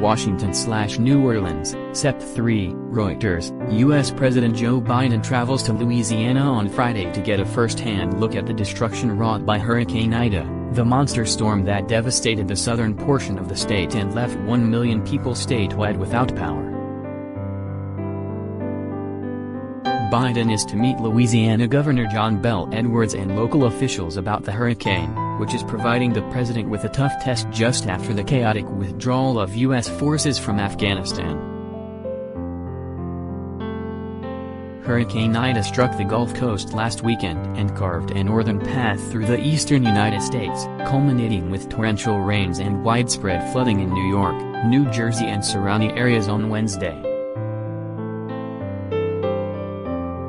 Washington/New Orleans, Sept 3, Reuters. U.S. President Joe Biden travels to Louisiana on Friday to get a first-hand look at the destruction wrought by Hurricane Ida, the monster storm that devastated the southern portion of the state and left 1 million people statewide without power. Biden is to meet Louisiana Governor John Bel Edwards and local officials about the hurricane, which is providing the president with a tough test just after the chaotic withdrawal of U.S. forces from Afghanistan. Hurricane Ida struck the Gulf Coast last weekend and carved a northern path through the eastern United States, culminating with torrential rains and widespread flooding in New York, New Jersey and surrounding areas on Wednesday.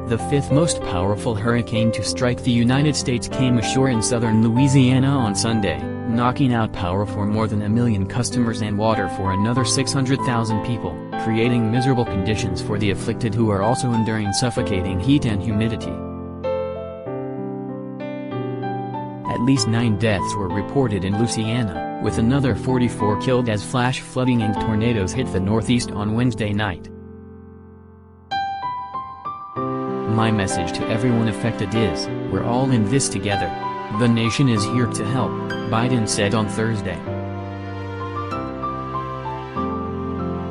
The fifth most powerful hurricane to strike the United States came ashore in southern Louisiana on Sunday, knocking out power for more than 1 million customers and water for another 600,000 people, creating miserable conditions for the afflicted who are also enduring suffocating heat and humidity. At least 9 deaths were reported in Louisiana, with another 44 killed as flash flooding and tornadoes hit the Northeast on Wednesday night. My message to everyone affected is, we're all in this together. The nation is here to help, Biden said on Thursday.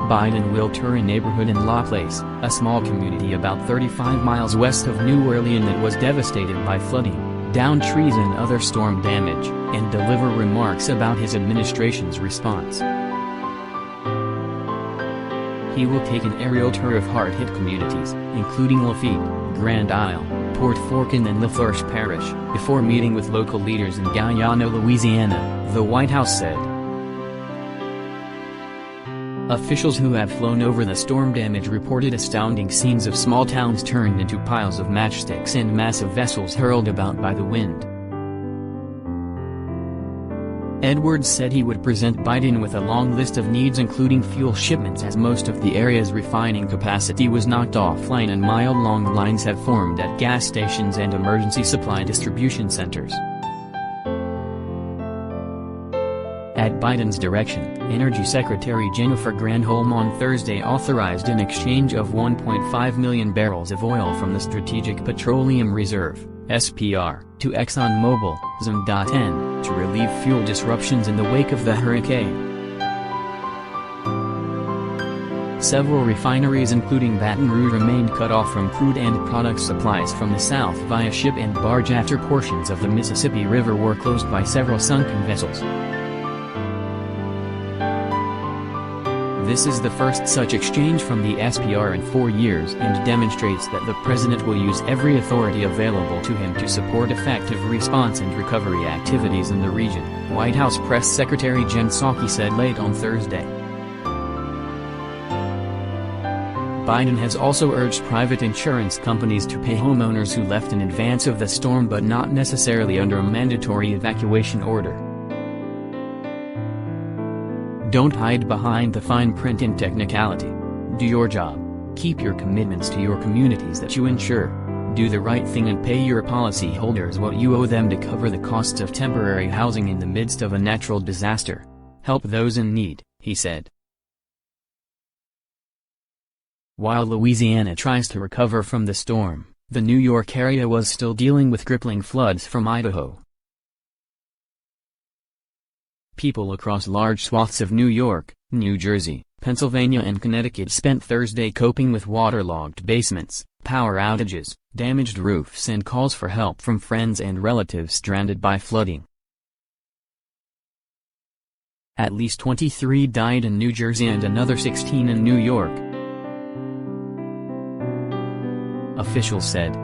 Biden will tour a neighborhood in La Place, a small community about 35 miles west of New Orleans that was devastated by flooding, downed trees and other storm damage, and deliver remarks about his administration's response. He will take an aerial tour of hard-hit communities, including Lafitte, Grand Isle, Port Forkin and Lafourche Parish, before meeting with local leaders in Guyana, Louisiana, the White House said. Officials who have flown over the storm damage reported astounding scenes of small towns turned into piles of matchsticks and massive vessels hurled about by the wind. Edwards said he would present Biden with a long list of needs including fuel shipments as most of the area's refining capacity was knocked offline and mile-long lines have formed at gas stations and emergency supply distribution centers. At Biden's direction, Energy Secretary Jennifer Granholm on Thursday authorized an exchange of 1.5 million barrels of oil from the Strategic Petroleum Reserve, SPR, to ExxonMobil, Zim.N, to relieve fuel disruptions in the wake of the hurricane. Several refineries including Baton Rouge remained cut off from crude and product supplies from the south via ship and barge after portions of the Mississippi River were closed by several sunken vessels. This is the first such exchange from the SPR in 4 years and demonstrates that the president will use every authority available to him to support effective response and recovery activities in the region, White House Press Secretary Jen Psaki said late on Thursday. Biden has also urged private insurance companies to pay homeowners who left in advance of the storm but not necessarily under a mandatory evacuation order. Don't hide behind the fine print and technicality. Do your job. Keep your commitments to your communities that you insure. Do the right thing and pay your policyholders what you owe them to cover the costs of temporary housing in the midst of a natural disaster. Help those in need, he said. While Louisiana tries to recover from the storm, the New York area was still dealing with crippling floods from Idaho. People across large swaths of New York, New Jersey, Pennsylvania and Connecticut spent Thursday coping with waterlogged basements, power outages, damaged roofs and calls for help from friends and relatives stranded by flooding. At least 23 died in New Jersey and another 16 in New York, officials said.